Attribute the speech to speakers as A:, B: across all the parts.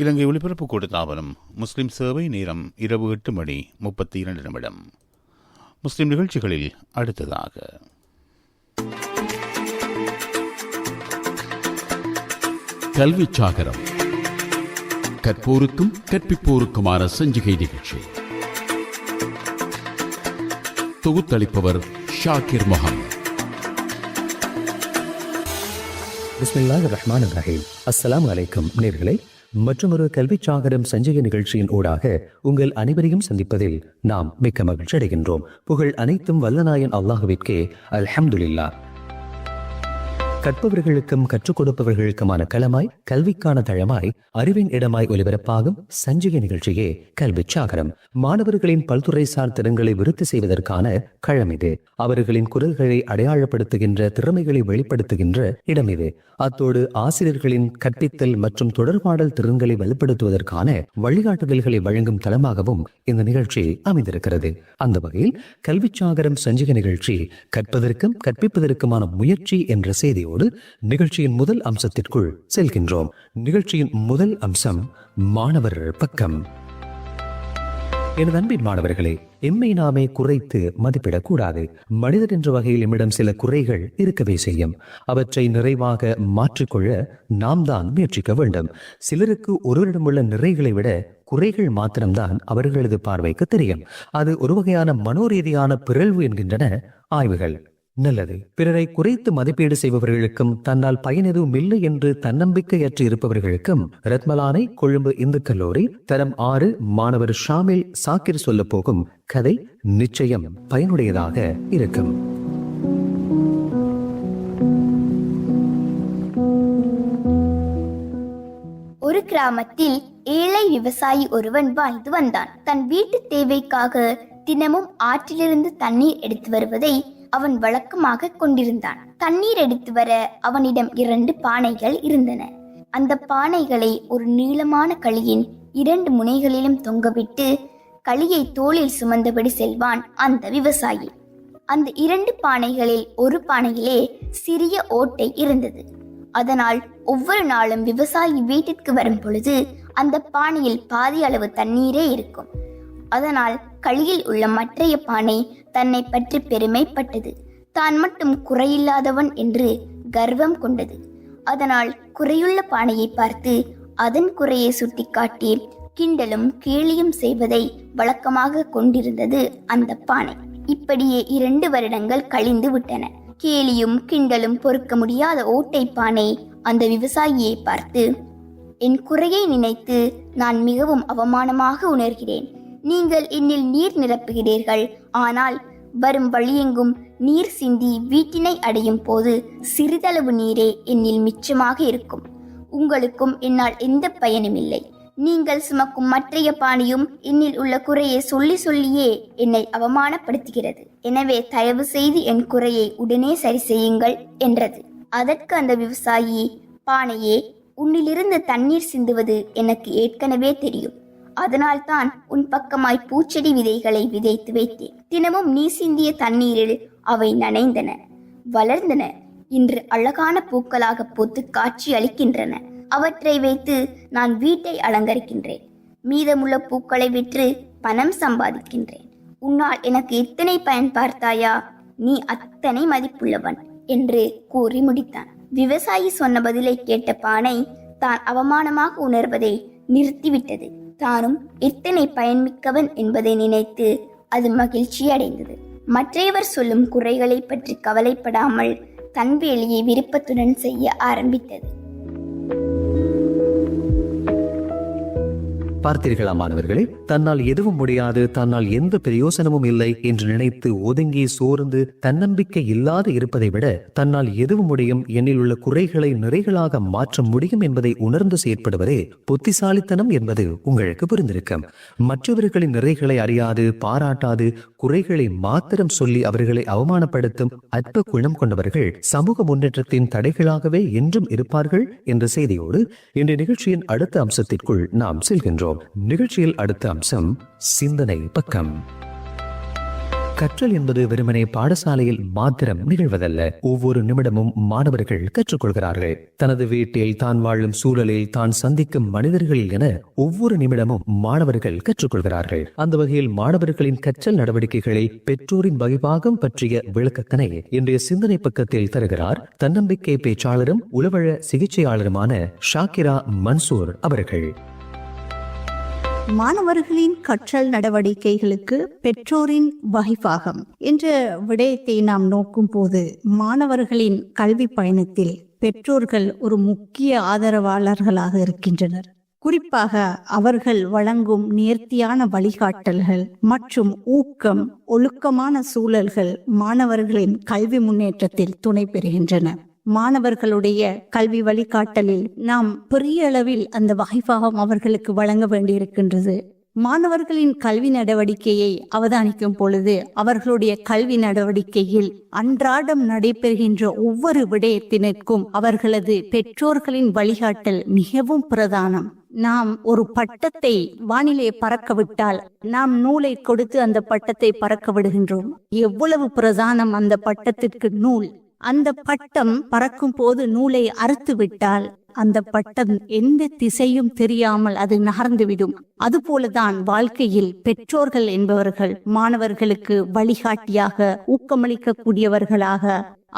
A: இலங்கை ஒலிபரப்பு கூட்டுத்தாபனம் முஸ்லிம் சேவை நேரம் இரவு 8:32. முஸ்லிம் நிகழ்ச்சிகளில் அடுத்ததாக
B: கல்வி சாகரம், கற்போருக்கும் கற்பிப்போருக்குமான சஞ்சிகை நிகழ்ச்சி. தொகுத்தளிப்பவர் ஷாக்கிர் முகமது.
C: பிஸ்மில்லாஹிர் ரஹ்மானிர் ரஹீம். அஸ்ஸலாமு அலைக்கும் நேயர்களே, மற்றொரு கல்வி சாகரம் சஞ்சிகை நிகழ்ச்சியின் ஊடாக உங்கள் அனைவரையும் சந்திப்பதில் நாம் மிக்க மகிழ்ச்சி அடைகின்றோம். புகழ் அனைத்தும் வல்லநாயன் அல்லாஹ்விற்கே, அல்ஹம்துலில்லாஹ். கற்பவர்களுக்கும் கற்றுக் கொடுப்பவர்களுக்குமான களமாய், கல்விக்கான தளமாய், அறிவின் இடமாய் ஒலிபரப்பாகும் சஞ்சிகை நிகழ்ச்சியே கல்வி சாகரம். மாணவர்களின் பல்துறை சார் திறன்களை விருத்தி செய்வதற்கான களம் இது. அவர்களின் குரல்களை அடையாளப்படுத்துகின்ற, திறமைகளை வெளிப்படுத்துகின்ற இடம் இது. அத்தோடு ஆசிரியர்களின் கற்பித்தல் மற்றும் தொடர்பாடல் திறன்களை வலுப்படுத்துவதற்கான வழிகாட்டுதல்களை வழங்கும் தளமாகவும் இந்த நிகழ்ச்சி அமைந்திருக்கிறது. அந்த வகையில் கல்வி சாகரம் சஞ்சிகை நிகழ்ச்சி கற்பதற்கும் கற்பிப்பதற்குமான முயற்சி என்ற செய்தியோடு நிகழ்ச்சியின் முதல் அம்சத்திற்குள் செல்கின்றோம். நிகழ்ச்சியின் முதல் அம்சம் மாணவர் பக்கம். எனது அன்பின் மாணவர்களே, எம்மை நாமே குறைத்து மதிப்பிடக்கூடாது. மனிதர் என்ற வகையில் எம்மிடம் சில குறைகள் இருக்கவே செய்யும். அவற்றை நிறைவாக மாற்றிக்கொள்ள நாம் தான் முயற்சிக்க வேண்டும். சிலருக்கு ஒருவரிடம் உள்ள நிறைகளை விட குறைகள் மாத்திரம்தான் அவர்களது பார்வைக்கு தெரியும். அது ஒரு வகையான மனோரீதியான பிறழ்வு என்கின்றன ஆய்வுகள். நல்லது. பிறரை குறைத்து மதிப்பீடு செய்பவர்களுக்கும், தன்னால் பயன் எதுவும் இல்லை என்று தன்னம்பிக்கையற்று இருப்பவர்களுக்கும் ரத்மலானை கொழும்பு இந்து கல்லூரி தரம் 6 மாணவர் ஷாமில் சாக்கிர் சொல்ல போகும் கதை நிச்சயம் பயனுடையதாக இருக்கும்.
D: ஒரு கிராமத்தில் ஏழை விவசாயி ஒருவன் வாழ்ந்து வந்தான். தன் வீட்டு தேவைக்காக தினமும் ஆற்றிலிருந்து தண்ணீர் எடுத்து வருவதை அவன் வழக்கமாக கொண்டிருந்தான். தண்ணீர் எடுத்து வர அவனிடம் 2 பானைகள் இருந்தன. அந்த பானைகளை ஒரு நீளமான களியின் 2 முனைகளிலும் தொங்கவிட்டு களியை தோளில் சுமந்தபடி செல்வான் அந்த விவசாயி. அந்த 2 பானைகளில் ஒரு பானையிலே சிறிய ஓட்டை இருந்தது. அதனால் ஒவ்வொரு நாளும் விவசாயி வீட்டிற்கு வரும் பொழுது அந்த பானையில் பாதி அளவு தண்ணீரே இருக்கும். அதனால் களியில் உள்ள மற்றைய பானை தன்னை பற்றி பெருமைப்பட்டது. தான் மட்டும் குறையில்லாதவன் என்று கர்வம் கொண்டது. அதனால் குறையுள்ள பானையை பார்த்து அதன் குறையை சுட்டிக்காட்டி கிண்டலும் கேலியும் செய்வதை வழக்கமாக கொண்டிருந்தது அந்த பானை. இப்படியே 2 வருடங்கள் கழிந்து விட்டன. கேலியும் கிண்டலும் பொறுக்க முடியாத ஓட்டை பானை அந்த விவசாயியை பார்த்து, என் குறையை நினைத்து நான் மிகவும் அவமானமாக உணர்கிறேன். நீங்கள் என்னில் நீர் நிரப்புகிறீர்கள், ஆனால் வரும் வழியெங்கும் நீர் சிந்தி வீட்டினை அடையும் போது சிறிதளவு நீரே என்னில் மிச்சமாக இருக்கும். உங்களுக்கும் என்னால் எந்த பயனும் இல்லை. நீங்கள் சுமக்கும் மற்றைய பானையும் என்னில் உள்ள குறையை சொல்லி சொல்லியே என்னை அவமானப்படுத்துகிறது. எனவே தயவு செய்து என் குறையை உடனே சரி செய்யுங்கள் என்றது. அதற்கு அந்த விவசாயி, பானையே, உன்னிலிருந்து தண்ணீர் சிந்துவது எனக்கு ஏற்கனவே தெரியும். அதனால்தான் உன் பக்கமாய் பூச்செடி விதைகளை விதைத்து வைத்தேன். தினமும் நீ சிந்திய தண்ணீரில் அவை நனைந்தன, வளர்ந்தன. இன்று அழகான பூக்களாக பூத்து காட்சி அளிக்கின்றன. அவற்றை வைத்து நான் வீட்டை அலங்கரிக்கின்றேன். மீதமுள்ள பூக்களை விற்று பணம் சம்பாதிக்கின்றேன். உன்னால் எனக்கு எத்தனை பயன் பார்த்தாயா? நீ அத்தனை மதிப்புள்ளவன் என்று கூறி முடித்தான். விவசாயி சொன்ன பதிலை கேட்ட பானை தான் அவமானமாக உணர்வதை நிறுத்திவிட்டது. தானும் எத்தனை பயன்மிக்கவன் என்பதை நினைத்து அது மகிழ்ச்சி அடைந்தது. மற்றையவர் சொல்லும் குறைகளை பற்றி கவலைப்படாமல் தன் வேலையை விருப்பத்துடன் செய்ய ஆரம்பித்தது.
C: பார்த்தீர்களா மாணவர்களே, தன்னால் எதுவும் முடியாது, தன்னால் எந்த பிரயோசனமும் இல்லை என்று நினைத்து ஒதுங்கி சோர்ந்து தன்னம்பிக்கை இல்லாது இருப்பதை விட தன்னால் எதுவும் முடியும், என்னில் உள்ள குறைகளை நிறைகளாக மாற்ற முடியும் என்பதை உணர்ந்து செயற்படுவதே புத்திசாலித்தனம் என்பது உங்களுக்கு புரிந்திருக்கும். மற்றவர்களின் நிறைகளை அறியாது, பாராட்டாது, குறைகளை மாத்திரம் சொல்லி அவர்களை அவமானப்படுத்தும் அற்ப குணம் கொண்டவர்கள் சமூக முன்னேற்றத்தின் தடைகளாகவே என்றும் இருப்பார்கள் என்ற செய்தியோடு இன்றைய நிகழ்ச்சியின் அடுத்த அம்சத்திற்குள் நாம் செல்கின்றோம். நிகழ்ச்சியில் அடுத்த அம்சம் சிந்தனை பக்கம். கற்றல் என்பது வெறுமனே பாடசாலையில் மாத்திரம் நிகழ்வதல்ல. ஒவ்வொரு நிமிடமும் மாணவர்கள் கற்றுக்கொள்கிறார்கள். தனது வீட்டில், தான் வாழும் சூழலில், தான் சந்திக்கும் மனிதர்களில் என ஒவ்வொரு நிமிடமும் மாணவர்கள் கற்றுக்கொள்கிறார்கள். அந்த வகையில் மாணவர்களின் கற்றல் நடவடிக்கைகளை பெற்றோரின் வகைபாகம் பற்றிய விளக்கத்தினை இன்றைய சிந்தனை பக்கத்தில் தருகிறார் தன்னம்பிக்கை பேச்சாளரும் உளவழ சிகிச்சையாளருமான ஷாக்கிரா மன்சூர் அவர்கள்.
E: மாணவர்களின் கற்றல் நடவடிக்கைகளுக்கு பெற்றோரின் வகைபாகம் என்ற விடயத்தை நாம் நோக்கும் போது, மாணவர்களின் கல்வி பயணத்தில் பெற்றோர்கள் ஒரு முக்கிய ஆதரவாளர்களாக இருக்கின்றனர். குறிப்பாக அவர்கள் வழங்கும் நேர்த்தியான வழிகாட்டல்கள் மற்றும் ஊக்கம், ஒழுக்கமான சூழல்கள் மாணவர்களின் கல்வி முன்னேற்றத்தில் துணை பெறுகின்றன. மாணவர்களுடைய கல்வி வழிகாட்டலில் நாம் பெரிய அளவில் அந்த வகைபாகம் அவர்களுக்கு வழங்க வேண்டியிருக்கின்றது. மாணவர்களின் கல்வி நடவடிக்கையை அவதானிக்கும் பொழுது அவர்களுடைய கல்வி நடவடிக்கையில் அன்றாடம் நடைபெறுகின்ற ஒவ்வொரு விடயத்தினருக்கும் அவர்களது பெற்றோர்களின் வழிகாட்டல் மிகவும் பிரதானம். நாம் ஒரு பட்டத்தை வானிலே பறக்க விட்டால் நாம் நூலை கொடுத்து அந்த பட்டத்தை பறக்க விடுகின்றோம். எவ்வளவு பிரதானம் அந்த பட்டத்திற்கு நூல்! அந்த பட்டம் பறக்கும் போது நூலை அறுத்து விட்டால் அந்த பட்டம் எந்த திசையும் தெரியாமல் அது நகர்ந்துவிடும். அதுபோலதான் வாழ்க்கையில் பெற்றோர்கள் என்பவர்கள் மாணவர்களுக்கு வழிகாட்டியாக, ஊக்கமளிக்க கூடியவர்களாக,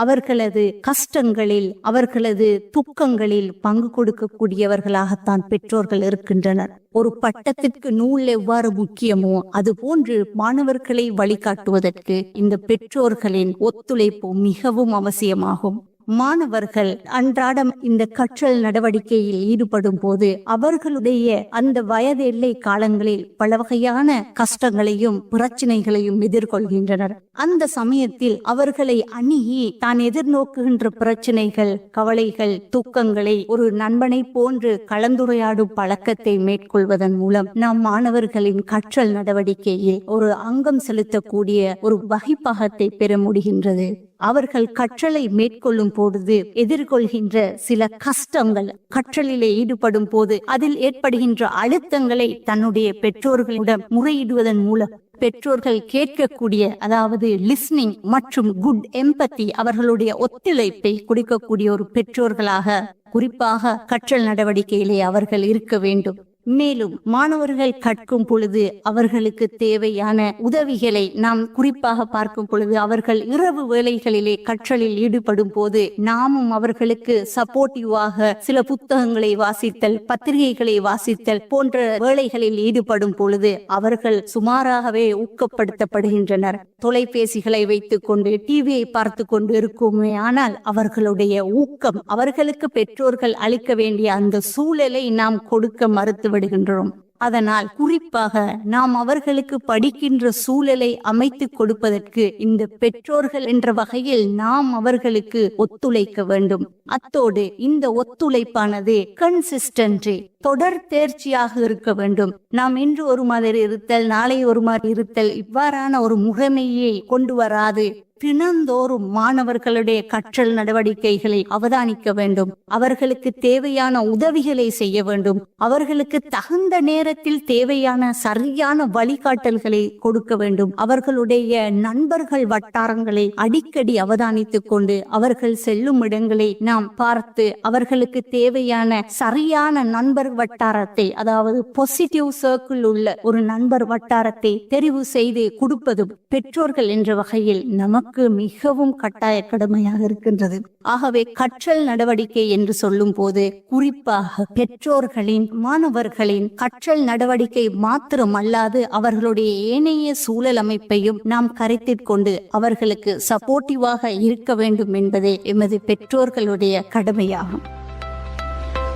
E: அவர்களது கஷ்டங்களில், அவர்களது துக்கங்களில் பங்கு கொடுக்கக்கூடியவர்களாகத்தான் பெற்றோர்கள் இருக்கின்றனர். ஒரு பட்டத்திற்கு நூல் எவ்வாறு முக்கியமோ அதுபோன்று மாணவர்களை வழிகாட்டுவதற்கு இந்த பெற்றோர்களின் ஒத்துழைப்பு மிகவும் அவசியமாகும். மாணவர்கள் அன்றாடம் இந்த கற்றல் நடவடிக்கையில் ஈடுபடும் போது அவர்களுடைய அந்த வயது எல்லை காலங்களில் பல வகையான கஷ்டங்களையும் பிரச்சனைகளையும் எதிர்கொள்கின்றனர். அந்த சமயத்தில் அவர்களை அணுகி தான் எதிர்நோக்குகின்ற பிரச்சனைகள், கவலைகள், துக்கங்களை ஒரு நண்பனை போன்று கலந்துரையாடும் பழக்கத்தை மேற்கொள்வதன் மூலம் நாம் மாணவர்களின் கற்றல் நடவடிக்கையில் ஒரு அங்கம் செலுத்தக்கூடிய ஒரு வகைப்பாகத்தை பெற முடிகின்றது. அவர்கள் கற்றலை மேற்கொள்ளும் பொழுது எதிர்கொள்கின்ற சில கஷ்டங்கள், கற்றலிலே ஈடுபடும் போது அதில் ஏற்படுகின்ற அழுத்தங்களை தன்னுடைய பெற்றோர்களிடம் முறையிடுவதன் மூலம் பெற்றோர்கள் கேட்கக்கூடிய, அதாவது லிஸ்னிங் மற்றும் குட் எம்பத்தி, அவர்களுடைய ஒத்துழைப்பை கொடுக்கக்கூடிய ஒரு பெற்றோர்களாக குறிப்பாக கற்றல் நடவடிக்கையிலே அவர்கள் இருக்க வேண்டும். மேலும் மாணவர்கள் கற்கும் பொழுது அவர்களுக்கு தேவையான உதவிகளை நாம் குறிப்பாக பார்க்கும் பொழுது அவர்கள் இரவு வேளைகளிலே கற்றலில் ஈடுபடும் போது நாமும் அவர்களுக்கு சப்போர்ட்டிவாக சில புத்தகங்களை வாசித்தல், பத்திரிகைகளை வாசித்தல் போன்ற வேளைகளில் ஈடுபடும் பொழுது அவர்கள் சுமாராகவே ஊக்கப்படுத்தப்படுகின்றனர். தொலைபேசிகளை வைத்துக் கொண்டு டிவியை பார்த்து கொண்டு இருக்குமே, ஆனால் அவர்களுடைய ஊக்கம், அவர்களுக்கு பெற்றோர்கள் அளிக்க வேண்டிய அந்த சூழலை நாம் கொடுக்க மறுத்து விடுகின்றோம். அதனால் குறிப்பாக நாம் அவர்களுக்கு படிக்கின்ற சூழலை அமைத்து கொடுப்பதற்கு இந்த பெற்றோர்கள் என்ற வகையில் நாம் அவர்களுக்கு ஒத்துழைக்க வேண்டும். அத்தோடு இந்த ஒத்துழைப்பானது கன்சிஸ்டன்ட், தொடர் தேர்ச்சியாக இருக்க வேண்டும். நாம் இன்று ஒரு மாதிரி இருத்தல், நாளை ஒரு மாதிரி இருத்தல், இவ்வாறான ஒரு முறைமையை கொண்டு வராது. தினந்தோறும் மாணவர்களுடைய கற்றல் நடவடிக்கைகளை அவதானிக்க வேண்டும். அவர்களுக்கு தேவையான உதவிகளை செய்ய வேண்டும். அவர்களுக்கு தகுந்த நேரத்தில் தேவையான சரியான வழிகாட்டல்களை கொடுக்க வேண்டும். அவர்களுடைய நண்பர்கள் வட்டாரங்களை அடிக்கடி அவதானித்துக் கொண்டு அவர்கள் செல்லும் இடங்களை நாம் பார்த்து அவர்களுக்கு தேவையான சரியான நண்பர் வட்டாரத்தை, அதாவது பாசிட்டிவ் சர்க்கிள் உள்ள ஒரு நண்பர் வட்டாரத்தை தெரிவு செய்து கொடுப்பதும் பெற்றோர்கள் என்ற வகையில் நமக்கு மிகவும் கட்டாய கடமையாக இருக்கின்றது. ஆகவே கற்றல் நடவடிக்கை என்று சொல்லும் போது குறிப்பாக பெற்றோர்களின், மாணவர்களின் கற்றல் நடவடிக்கை மாத்திரம் அல்லாது அவர்களுடைய ஏனைய சூழல் அமைப்பையும் நாம் கருத்தில் கொண்டு அவர்களுக்கு சப்போர்ட்டிவாக இருக்க வேண்டும் என்பதே எமது பெற்றோர்களுடைய கடமையாகும்.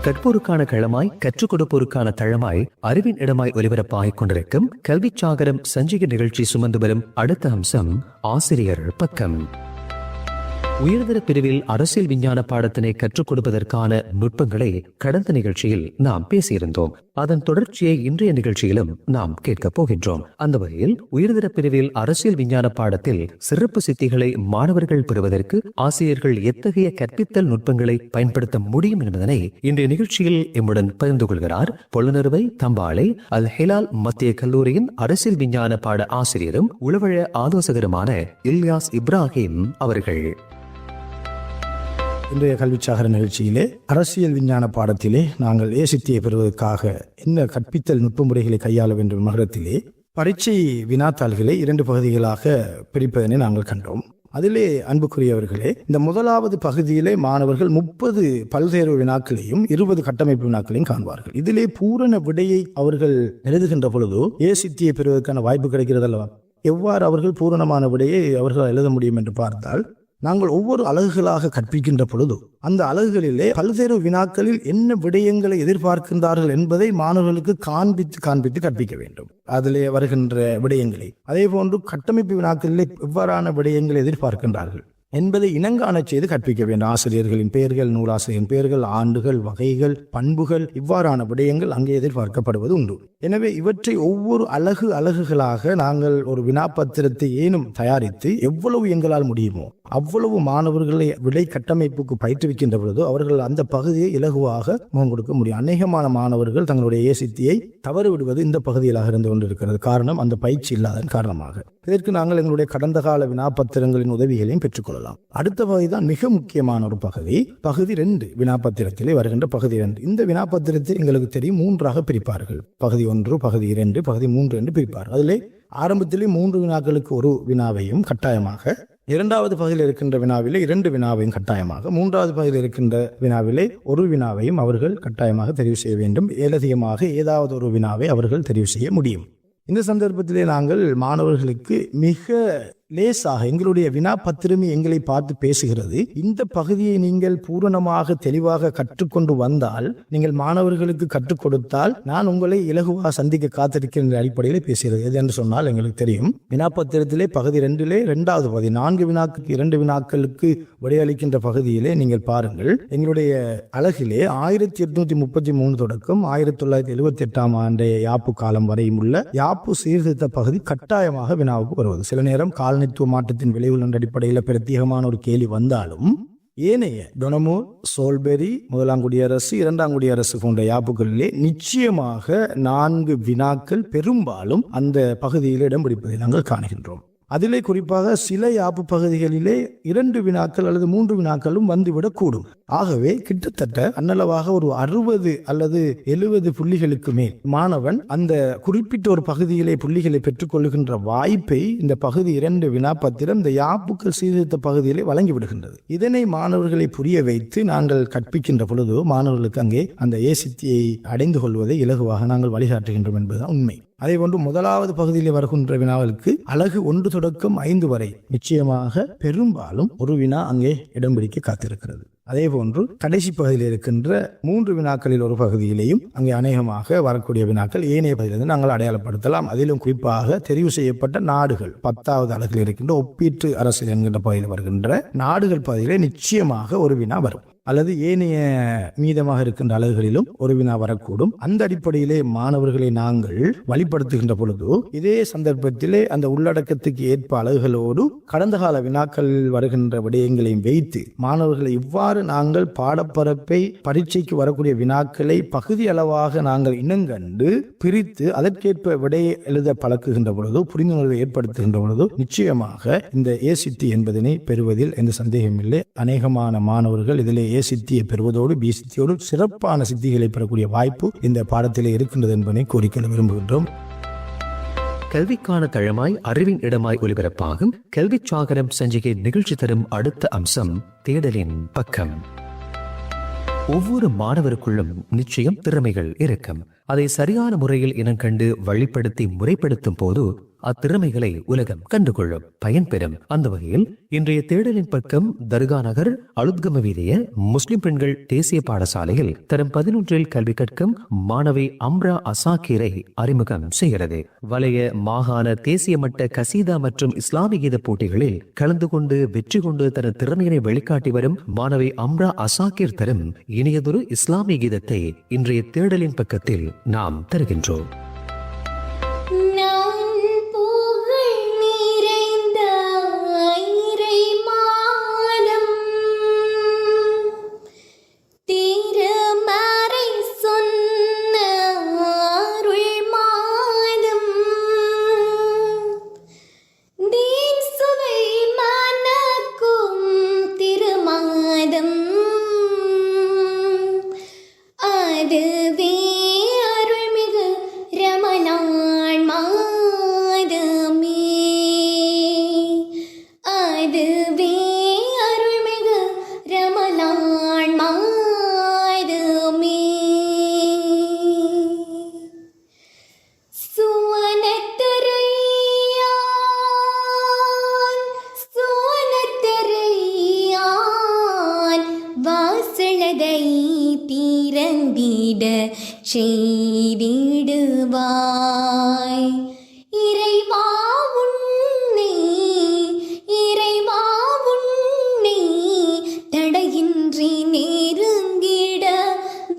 C: கற்போருக்கான களமாய், கற்றுக் கொடுப்போருக்கான தளமாய், அறிவின் இடமாய் ஒலிபரப்பாகிக் கொண்டிருக்கும் கல்வி சாகரம் சஞ்சிகை நிகழ்ச்சி சுமந்து வரும் அடுத்த அம்சம் ஆசிரியர் பக்கம். உயர்தர பிரிவில் அரசியல் விஞ்ஞான பாடத்தினை கற்றுக் கொடுப்பதற்கான நுட்பங்களை கடந்த நிகழ்ச்சியில் நாம் பேசியிருந்தோம். அதன் தொடர்ச்சியை இன்றைய நிகழ்ச்சியிலும் நாம் கேட்கப் போகின்றோம். அந்த வகையில் உயர்தர பிரிவில் அரசியல் விஞ்ஞான பாடத்தில் சிறப்பு சித்திகளை மாணவர்கள் பெறுவதற்கு ஆசிரியர்கள் எத்தகைய கற்பித்தல் நுட்பங்களை பயன்படுத்த முடியும் என்பதனை இன்றைய நிகழ்ச்சியில் எம்முடன் பகிர்ந்து கொள்கிறார் பொலனறுவை தம்பாளை அல் ஹிலால் மத்திய கல்லூரியின் அரசியல் விஞ்ஞான பாட ஆசிரியரும் உளவழ ஆலோசகருமான இல்யாஸ் இப்ராஹிம் அவர்கள்.
F: இன்றைய கல்விச்சாகர நிகழ்ச்சியிலே அரசியல் விஞ்ஞான பாடத்திலே நாங்கள் ஏசித்தியை பெறுவதற்காக என்ன கற்பித்தல் நுட்ப முறைகளை கையாள வேண்டும் மகரத்திலே பரீட்சை வினாத்தாள்களை 2 பகுதிகளாக பிரிப்பதனை நாங்கள் கண்டோம். அதிலே அன்புக்குரியவர்களே, இந்த முதலாவது பகுதியிலே மாணவர்கள் 30 பல்தேர்வு வினாக்களையும் 20 கட்டமைப்பு வினாக்களையும் காண்பார்கள். இதிலே பூரண விடையை அவர்கள் எழுதுகின்ற பொழுது ஏசித்தியை பெறுவதற்கான வாய்ப்பு கிடைக்கிறது அல்லவா? எவ்வாறு அவர்கள் பூரணமான விடையை அவர்கள் எழுத முடியும் என்று பார்த்தால், நாங்கள் ஒவ்வொரு அலகுகளாக கற்பிக்கின்ற பொழுது அந்த அலகுகளிலே பல்வேறு வினாக்களில் என்ன விடயங்களை எதிர்பார்க்கின்றார்கள் என்பதை மாணவர்களுக்கு காண்பித்து கற்பிக்க வேண்டும். அதிலே வருகின்ற விடயங்களை, அதே போன்று கட்டமைப்பு வினாக்களிலே எவ்வாறான விடயங்களை எதிர்பார்க்கின்றார்கள் என்பதை இனங்காண செய்து கற்பிக்க வேண்டும். ஆசிரியர்களின் பெயர்கள், நூலாசிரியரின் பெயர்கள், ஆண்டுகள், வகைகள், பண்புகள், இவ்வாறான விடயங்கள் அங்கே எதிர்பார்க்கப்படுவது உண்டு. எனவே இவற்றை ஒவ்வொரு அலகுகளாக நாங்கள் ஒரு வினாப்பத்திரத்தை ஏனும் தயாரித்து எவ்வளவு எங்களால் முடியுமோ அவ்வளவு மாணவர்களை விடை கட்டமைப்புக்கு பயிற்றுவிக்கின்ற பொழுது அவர்கள் அந்த பகுதியை இலகுவாக முகம் கொடுக்க முடியும். அநேகமான மாணவர்கள் தங்களுடைய ஏசித்தியை தவறு விடுவது இந்த பகுதியிலாக இருந்து கொண்டிருக்கிறது. காரணம், அந்த பயிற்சி இல்லாதன் காரணமாக. இதற்கு நாங்கள் எங்களுடைய கடந்த கால வினாப்பத்திரங்களின் உதவிகளையும் பெற்றுக்கொள்ளலாம். அடுத்த பகுதி தான் மிக முக்கியமான ஒரு பகுதி. பகுதி 2 வினாப்பத்திரத்திலே வருகின்ற பகுதி 2. இந்த வினாப்பத்திரத்தை எங்களுக்கு தெரியும் 3ஆக பிரிப்பார்கள். பகுதி 1, பகுதி 2, பகுதி 3 என்று பிரிப்பார்கள். அதிலே ஆரம்பத்திலே 3 வினாக்களுக்கு ஒரு வினாவையும் கட்டாயமாக, 2வது பகுதியில் இருக்கின்ற வினாவிலே 2 வினாவையும் கட்டாயமாக, 3வது பகுதியில் இருக்கின்ற வினாவிலே ஒரு வினாவையும் அவர்கள் கட்டாயமாக தெரிவு செய்ய வேண்டும். ஏலதிகமாக ஏதாவது ஒரு வினாவை அவர்கள் தெரிவு செய்ய முடியும். இந்த சந்தர்ப்பத்திலே நாங்கள் மாணவர்களுக்கு மிக லேசாக எங்களுடைய வினாப்பத்திரமே எங்களை பார்த்து பேசுகிறது. இந்த பகுதியை நீங்கள் பூரணமாக தெளிவாக கற்றுக்கொண்டு வந்தால், நீங்கள் மாணவர்களுக்கு கற்றுக் கொடுத்தால் நான் உங்களை இலகுவாக சந்திக்க காத்திருக்கின்ற அடிப்படையில் பேசுகிறது. எது என்று சொன்னால் எங்களுக்கு தெரியும், வினாப்பத்திரத்திலே பகுதி 2லே 2வது பகுதி 4 வினாக்களுக்கு 2 வினாக்களுக்கு விடையளிக்கின்ற பகுதியிலே நீங்கள் பாருங்கள், எங்களுடைய அலகிலே 1833 தொடக்கம் 1978ஆம் ஆண்டு யாப்பு காலம் வரையும் உள்ள யாப்பு சீர்திருத்த பகுதி கட்டாயமாக வினாவுக்கு வருவது. சில நேரம் காலனித்துவ மாற்றத்தின் விளைவுகளின் அடிப்படையில் பிரத்யேகமான ஒரு கேள்வி வந்தாலும் ஏனைய டொனமூர், சோல்பெரி, முதலாம் குடியரசு, 2ஆம் குடியரசு போன்ற யாப்புகளிலே நிச்சயமாக 4 வினாக்கள் பெரும்பாலும் அந்த பகுதியில் இடம் பிடிப்பதை நாங்கள் காணுகின்றோம். அதிலே குறிப்பாக சில யாப்பு பகுதிகளிலே 2 வினாக்கள் அல்லது 3 வினாக்களும் வந்துவிடக்கூடும். ஆகவே கிட்டத்தட்ட அன்னளவாக ஒரு 60 அல்லது 70 புள்ளிகளுக்கு மேல் மாணவன் அந்த குறிப்பிட்ட ஒரு பகுதியிலே புள்ளிகளை பெற்றுக்கொள்ளுகின்ற வாய்ப்பை இந்த பகுதி 2 வினாப்பத்திரம் இந்த யாப்புக்கள் சீர்திருத்த பகுதியிலே வழங்கிவிடுகின்றது. இதனை மாணவர்களை புரிய வைத்து நாங்கள் கற்பிக்கின்ற பொழுது மாணவர்களுக்கு அங்கே அந்த ஏசித்தியை அடைந்து கொள்வதை இலகுவாக நாங்கள் வழிகாட்டுகின்றோம் என்பதுதான் உண்மை. அதே போன்று முதலாவது பகுதியில் வருகின்ற வினாவிற்கு அலகு 1 தொடக்கம் 5 வரை நிச்சயமாக பெரும்பாலும் ஒரு வினா அங்கே இடம் பிடிக்க காத்திருக்கிறது. அதே போன்று கடைசி பகுதியில் இருக்கின்ற 3 வினாக்களில் ஒரு பகுதியிலேயும் அங்கே அநேகமாக வரக்கூடிய வினாக்கள் ஏனைய பகுதியிலிருந்து நாங்கள் அடையாளப்படுத்தலாம். அதிலும் குறிப்பாக தெரிவு செய்யப்பட்ட நாடுகள் 10வது அலகில் இருக்கின்ற ஒப்பீட்டு அரசியல் என்கின்ற பகுதியில் வருகின்ற நாடுகள் பகுதியிலே நிச்சயமாக ஒரு வினா வரும், அல்லது ஏனைய மீதமாக இருக்கின்ற அலகுகளிலும் ஒரு வினா வரக்கூடும். அந்த அடிப்படையிலே மாணவர்களை நாங்கள் வழிபடுத்துகின்ற பொழுது இதே சந்தர்ப்பத்திலே அந்த உள்ளடக்கத்துக்கு ஏற்ப அலகுகளோடு கடந்த கால வினாக்களில் வருகின்ற விடயங்களையும் வைத்து மாணவர்களை இவ்வாறு நாங்கள் பாடப்பரப்பை பரீட்சைக்கு வரக்கூடிய வினாக்களை பகுதி அளவாக நாங்கள் இனங்கண்டு பிரித்து அதற்கேற்ப விடையை எழுத பழக்குகின்ற பொழுது, புரிந்துணர்வை ஏற்படுத்துகின்ற பொழுது நிச்சயமாக இந்த ஏசித்தி என்பதனை பெறுவதில் எந்த சந்தேகமில்லை. அநேகமான மாணவர்கள் இதிலே சித்தியை பெறுவதோடு பி சித்தியோடு சிறப்பான சித்திகளை பெறக்கூடிய வாய்ப்பு இந்த பாடத்திலே இருக்கின்றது என்பதை கோரிக்கை விரும்புகின்றோம்.
C: கல்விக்கான தளமாய் அறிவின் இடமாய் ஒலிபரப்பாகும் கல்வி சாகரம் சஞ்சிகை நிகழ்ச்சி தரும் அடுத்த அம்சம் தேடலின் பக்கம். ஒவ்வொரு மாணவருக்குள்ளும் நிச்சயம் திறமைகள் இருக்கும். அதை சரியான முறையில் இனங்கண்டு வழிப்படுத்தி முறைப்படுத்தும் போது அத்திறமைகளை உலகம் கண்டுகொள்ளும் பயன்பெறும். அந்த வகையில் இன்றைய தேடலின் பக்கம் தர்கா நகர் அலுத்கம வீதிய முஸ்லிம் பெண்கள் தேசிய பாடசாலையில் தரம் 11 கல்வி கற்கும் மாணவி அம்ரா அசாக்கீரை அறிமுகம் செய்கிறது. வலைய மாகாண தேசிய மட்ட கசீதா மற்றும் இஸ்லாமிய கீத போட்டிகளில் கலந்து கொண்டு வெற்றி கொண்டு தனது திறமையினை வெளிக்காட்டி வரும் மாணவி அம்ரா அசாக்கீர் தரும் இனியதொரு இஸ்லாமிய கீதத்தை இன்றைய தேடலின் பக்கத்தில் நாம் தருகின்றோம்.
G: செய்திடுவாய் இறைவா உன்னை தடையின்றி நெருங்கிட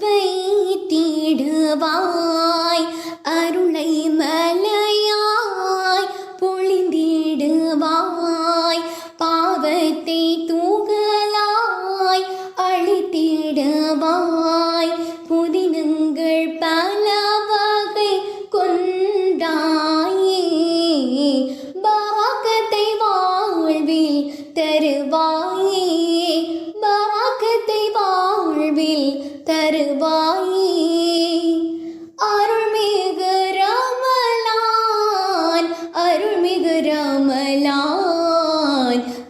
G: வைத்திடுவாய் அருளை மலையாய் பொழிந்திடுவாய் பாவத்தை தூகலாய் அழித்திடுவாய் புதினங்கள் பல வகை கொண்டாயே பராக்கத்தை வாழ்வில் தருவாயே பராக்கத்தை வாழ்வில் தருவாயே அருள்மிகு ரமலான்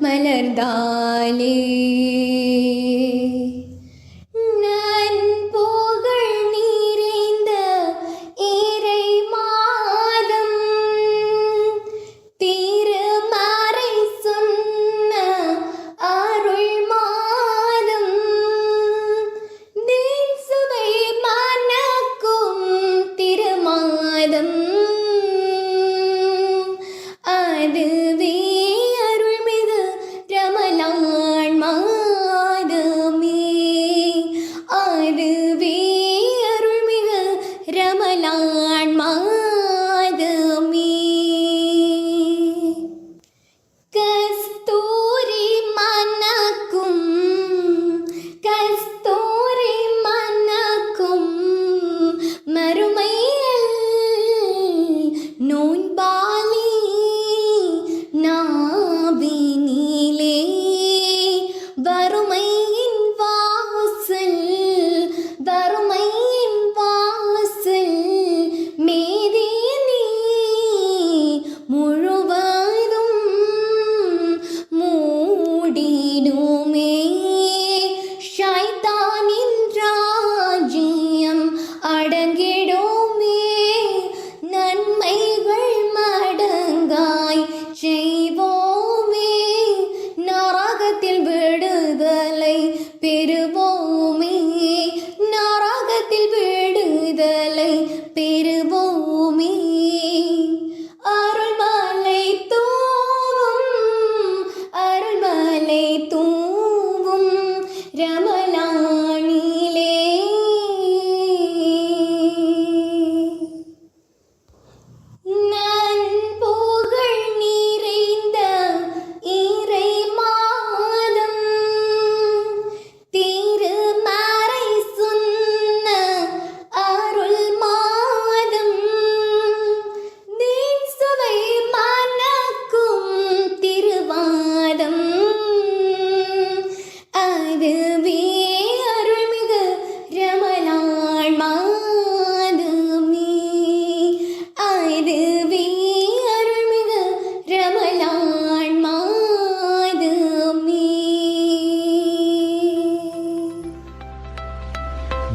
G: மலர்ந்தாலே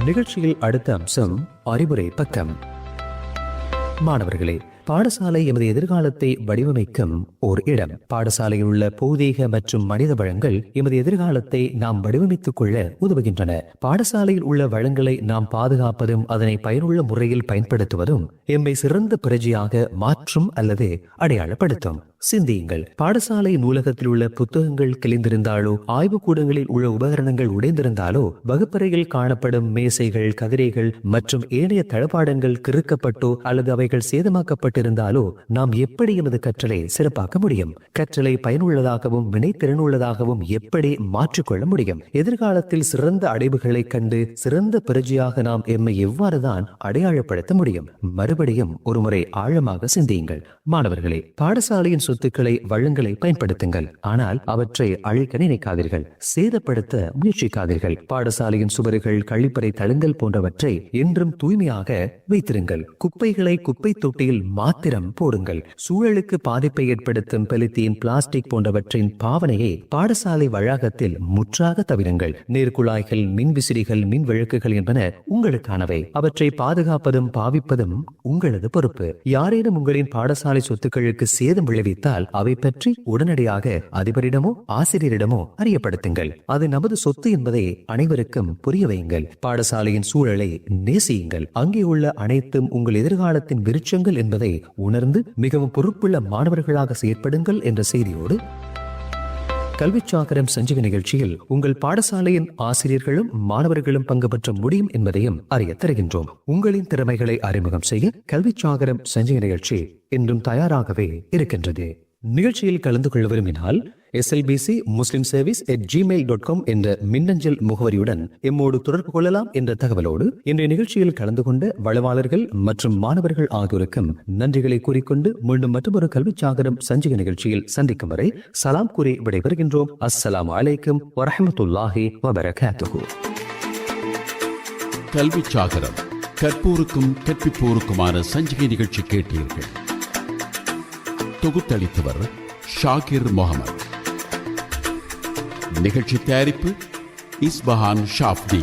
C: நிகழ்ச்சியில் அடுத்த அம்சம் அறிவுரை பக்கம். மாணவர்களே, பாடசாலை எமது எதிர்காலத்தை வடிவமைக்கும் ஓர் இடம். பாடசாலையில் உள்ள பௌதீக மற்றும் மனித வளங்கள் எமது எதிர்காலத்தை நாம் வடிவமைத்துக் கொள்ள உதவுகின்றன. பாடசாலையில் உள்ள வளங்களை நாம் பாதுகாப்பதும் அதனை பயனுள்ள முறையில் பயன்படுத்துவதும் எம்மை சிறந்த பிரஜையாக மாற்றும் அல்லது அடையாளப்படுத்தும். சிந்தியுங்கள். பாடசாலை நூலகத்தில் உள்ள புத்தகங்கள் கிழிந்திருந்தாலோ, ஆய்வுக்கூடங்களில் உள்ள உபகரணங்கள் உடைந்திருந்தாலோ, வகுப்பறையில் காணப்படும் மேசைகள், கதிரைகள் மற்றும் ஏனைய தளபாடங்கள் கிறுக்கப்பட்டோ அல்லது அவைகள் சேதமாக்கப்பட்டிருந்தாலோ நாம் எப்படி எமது கற்றலை சிறப்பாக்க முடியும்? கற்றலை பயனுள்ளதாகவும் வினைத்திறனுள்ளதாகவும் எப்படி மாற்றிக்கொள்ள முடியும்? எதிர்காலத்தில் சிறந்த அடைவுகளை கண்டு சிறந்த பிரஜையாக நாம் எம்மை எவ்வாறுதான் அடையாளப்படுத்த முடியும்? மறுபடியும் ஒருமுறை ஆழமாக சிந்தியுங்கள். மாணவர்களே, பாடசாலையின் சொத்துக்களை, வளங்களை பயன்படுத்துங்கள். ஆனால் அவற்றை அழிக்க நினைக்காதீர்கள், சேதப்படுத்த முயற்சிக்காதீர்கள். பாடசாலையின் சுவர்கள், கழிப்பறை தளங்கள் போன்றவற்றை என்றும் தூய்மையாக வைத்திருங்கள். குப்பைகளை குப்பை தொட்டியில் மாத்திரம் போடுங்கள். சூழலுக்கு பாதிப்பை ஏற்படுத்தும் பெலித்தீன், பிளாஸ்டிக் போன்றவற்றின் பாவனையை பாடசாலை வளாகத்தில் முற்றாக தவிருங்கள். நீர்க்குழாய்கள், மின் விசிறிகள், மின் விளக்குகள் என்பன உங்களுக்கானவை. அவற்றை பாதுகாப்பதும் பாவிப்பதும் உங்களது பொறுப்பு. யாரேனும் உங்களின் பாடசாலை சொத்துக்களுக்கு சேதம் விளைவித்தால் அவை பற்றி உடனடியாக அதிபரிடமோ ஆசிரியரிடமோ அறியப்படுத்துங்கள். அது நமது சொத்து என்பதை அனைவருக்கும் புரிய வையுங்கள். பாடசாலையின் சூழலை நேசியுங்கள். அங்கே உள்ள அனைத்தும் உங்கள் எதிர்காலத்தின் விருட்சங்கள் என்பதை உணர்ந்து மிகவும் பொறுப்புள்ள மாணவர்களாக செயற்படுங்கள் என்ற செய்தியோடு கல்விச்சாகரம் சஞ்சிகை நிகழ்ச்சியில் உங்கள் பாடசாலையின் ஆசிரியர்களும் மாணவர்களும் பங்கு பெற்ற முடியும் என்பதையும் அறிய தருகின்றோம். உங்களின் திறமைகளை அறிமுகம் செய்ய கல்விச்சாகரம் சஞ்சிகை நிகழ்ச்சி இன்றும் தயாராகவே இருக்கின்றது. நிகழ்ச்சியில் கலந்து கொள்ள விரும்பினால் slbc muslimservice@gmail.com என்ற மின்னஞ்சல் முகவரியுடன் எம்மோடு தொடர்பு கொள்ளலாம் என்ற தகவலோடு இன்றைய நிகழ்ச்சியில் கலந்து கொண்ட வளவாளர்கள் மற்றும் மாணவர்கள் ஆகியோருக்கும் நன்றிகளை கூறிக்கொண்டு மீண்டும் மற்றொரு கல்விச்சாகரம் சஞ்சிகை நிகழ்ச்சியில் சந்திக்கும் வரை சலாம் கூறி விடைபெறுகின்றோம். அஸ்ஸலாமு அலைக்கும் வரஹ்மத்துல்லாஹி வபரகாத்துஹு.
B: கல்விச்சாகரம், கற்போருக்கும் கற்பிப்போருக்குமான சஞ்சிகை நிகழ்ச்சி கேட்டீர்கள். தொகுத்தளித்தவர் ஷாகிர் முகமது. நிகழ்ச்சி தயாரிப்பு இஸ்பஹான் ஷாஃப்டி.